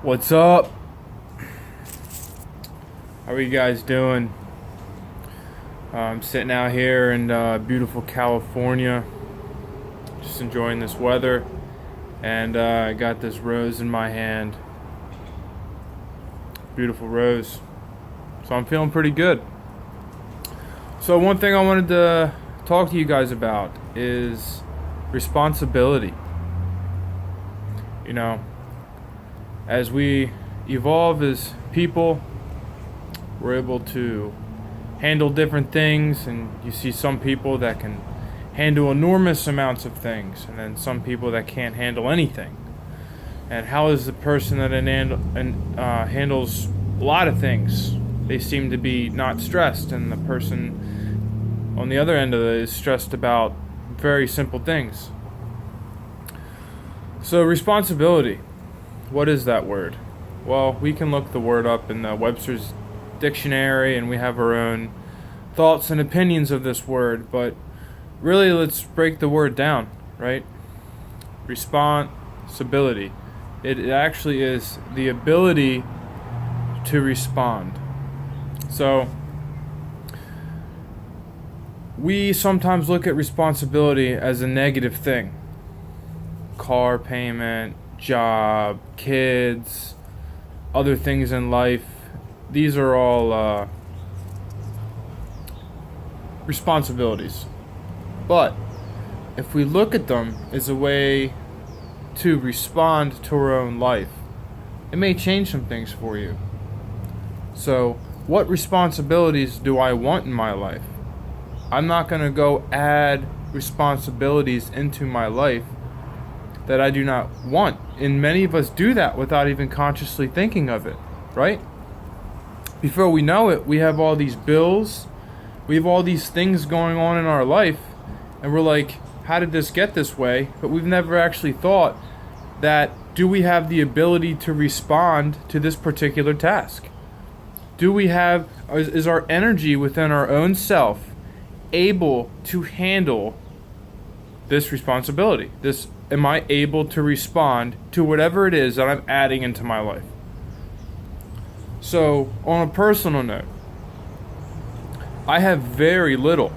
What's up? How are you guys doing? I'm sitting out here in beautiful California, just enjoying this weather, and I got this rose in my hand. Beautiful rose. So I'm feeling pretty good. So one thing I wanted to talk to you guys about is responsibility. You know, as we evolve as people, we're able to handle different things, and you see some people that can handle enormous amounts of things, and then some people that can't handle anything. And how is the person that handles a lot of things? They seem to be not stressed, and the person on the other end of it is stressed about very simple things. So responsibility. What is that word? Well, we can look the word up in the Webster's dictionary, and we have our own thoughts and opinions of this word, but really let's break the word down, right? Responsibility. It actually is the ability to respond. So we sometimes look at responsibility as a negative thing. Car payment, job, kids, other things in life. These are all responsibilities. But if we look at them as a way to respond to our own life, it may change some things for you. So, what responsibilities do I want in my life? I'm not going to go add responsibilities into my life that I do not want. And many of us do that without even consciously thinking of it, right? Before we know it, we have all these bills, we have all these things going on in our life, and we're like, how did this get this way? But we've never actually thought that, do we have the ability to respond to this particular task? Do we have, is our energy within our own self able to handle this responsibility? Am I able to respond to whatever it is that I'm adding into my life? So, on a personal note, I have very little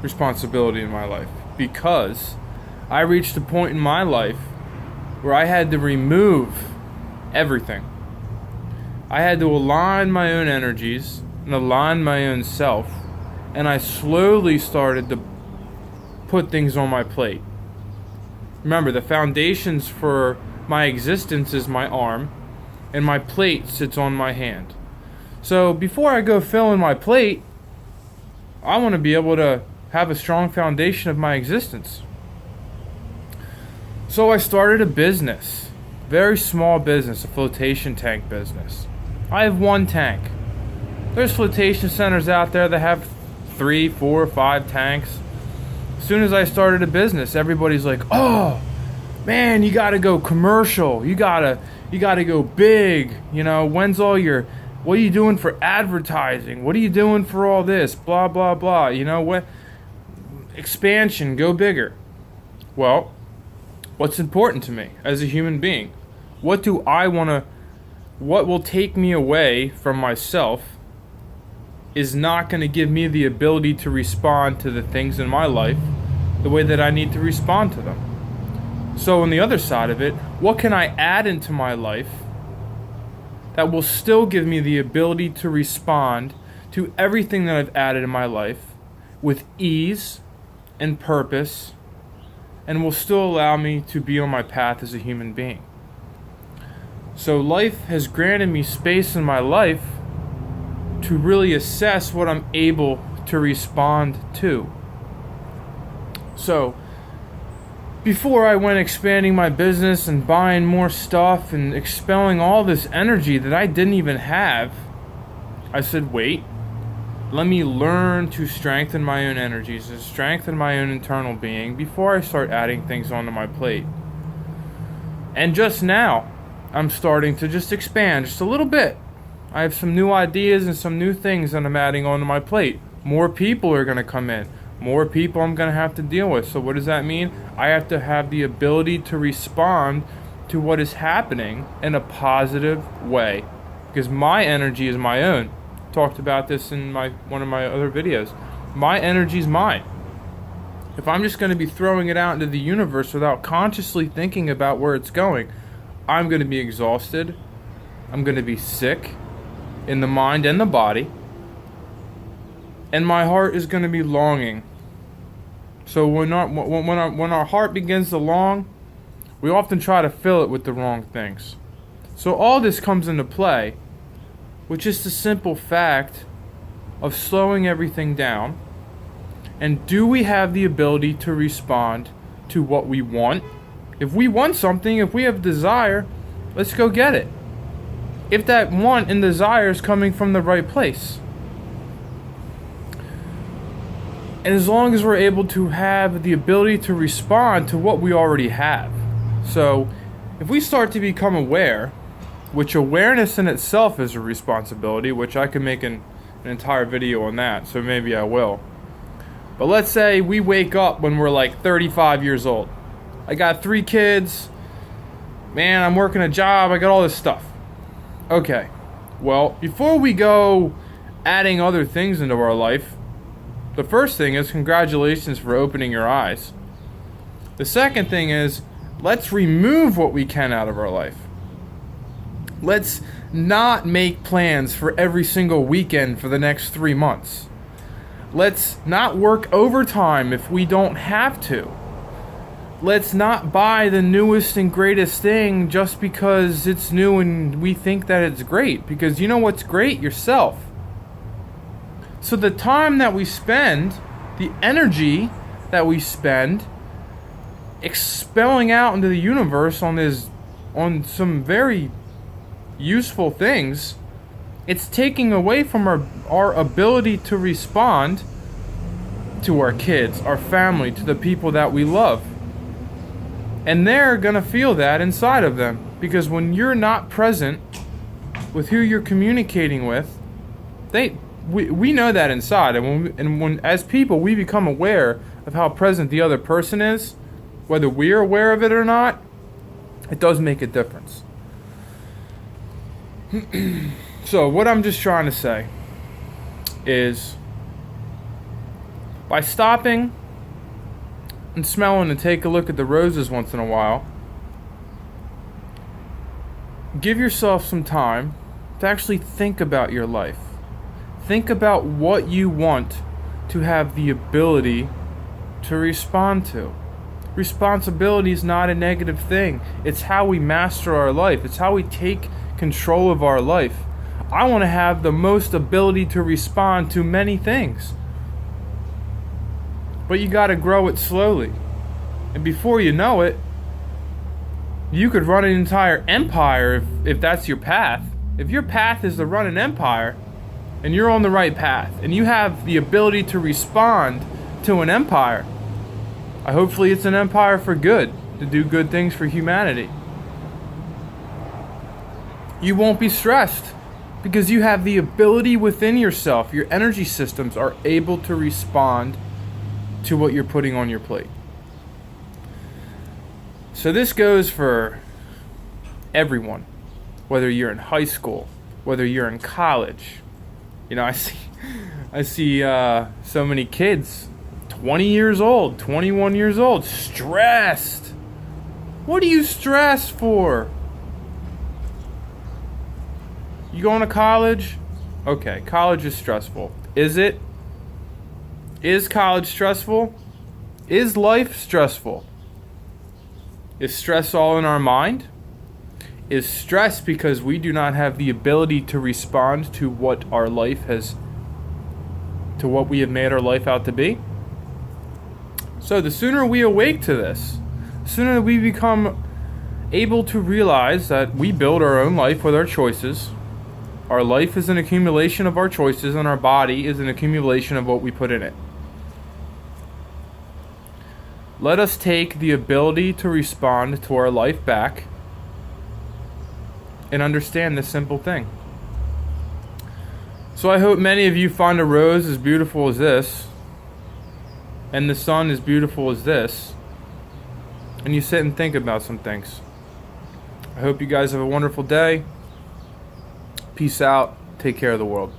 responsibility in my life because I reached a point in my life where I had to remove everything. I had to align my own energies and align my own self, and I slowly started to put things on my plate. Remember, the foundations for my existence is my arm, and my plate sits on my hand. So before I go fill in my plate, I want to be able to have a strong foundation of my existence. So I started a business, very small business, a flotation tank business. I have one tank. There's flotation centers out there that have 3, 4, 5 tanks. As soon as I started a business, everybody's like, "Oh, man, you gotta go commercial. You gotta go big. You know, what are you doing for advertising? What are you doing for all this? Blah, blah, blah. You know, what? Expansion, go bigger." Well, what's important to me as a human being? What will take me away from myself is not going to give me the ability to respond to the things in my life the way that I need to respond to them. So on the other side of it, what can I add into my life that will still give me the ability to respond to everything that I've added in my life with ease and purpose, and will still allow me to be on my path as a human being? So life has granted me space in my life to really assess what I'm able to respond to. So, before I went expanding my business and buying more stuff and expelling all this energy that I didn't even have, I said, wait, let me learn to strengthen my own energies and strengthen my own internal being before I start adding things onto my plate. And just now, I'm starting to just expand just a little bit. I have some new ideas and some new things that I'm adding onto my plate. More people are going to come in. More people I'm going to have to deal with. So what does that mean? I have to have the ability to respond to what is happening in a positive way. Because my energy is my own. Talked about this in one of my other videos. My energy is mine. If I'm just going to be throwing it out into the universe without consciously thinking about where it's going, I'm going to be exhausted. I'm going to be sick in the mind and the body. And my heart is going to be longing. So when our heart begins to long, we often try to fill it with the wrong things. So all this comes into play with just the simple fact of slowing everything down. And do we have the ability to respond to what we want? If we want something, if we have desire, let's go get it. If that want and desire is coming from the right place. And as long as we're able to have the ability to respond to what we already have. So, if we start to become aware, which awareness in itself is a responsibility, which I could make an entire video on that, so maybe I will. But let's say we wake up when we're like 35 years old. I got 3 kids. Man, I'm working a job. I got all this stuff. Okay. Well, before we go adding other things into our life, the first thing is congratulations for opening your eyes. The second thing is let's remove what we can out of our life. Let's not make plans for every single weekend for the next 3 months. Let's not work overtime if we don't have to. Let's not buy the newest and greatest thing just because it's new and we think that it's great. Because you know what's great? Yourself. So the time that we spend, the energy that we spend expelling out into the universe on some very useful things, it's taking away from our ability to respond to our kids, our family, to the people that we love. And they're going to feel that inside of them. Because when you're not present with who you're communicating with, we know that inside. And when as people we become aware of how present the other person is, whether we're aware of it or not, it does make a difference. So what I'm just trying to say is, by stopping and smelling and take a look at the roses once in a while, give yourself some time to actually think about your life. Think about what you want to have the ability to respond to. Responsibility is not a negative thing. It's how we master our life. It's how we take control of our life. I want to have the most ability to respond to many things. But you got to grow it slowly. And before you know it, you could run an entire empire if that's your path. If your path is to run an empire, and you're on the right path, and you have the ability to respond to an empire, hopefully it's an empire for good, to do good things for humanity. You won't be stressed because you have the ability within yourself. Your energy systems are able to respond to what you're putting on your plate. So this goes for everyone, whether you're in high school, whether you're in college. You know, I see so many kids, 20 years old, 21 years old, stressed. What are you stressed for? You going to college? Okay, college is stressful. Is it? Is college stressful? Is life stressful? Is stress all in our mind? Is stress because we do not have the ability to respond to what our life has, to what we have made our life out to be? So the sooner we awake to this, the sooner we become able to realize that we build our own life with our choices. Our life is an accumulation of our choices, and our body is an accumulation of what we put in it. Let us take the ability to respond to our life back and understand this simple thing. So I hope many of you find a rose as beautiful as this, and the sun as beautiful as this, and you sit and think about some things. I hope you guys have a wonderful day. Peace out. Take care of the world.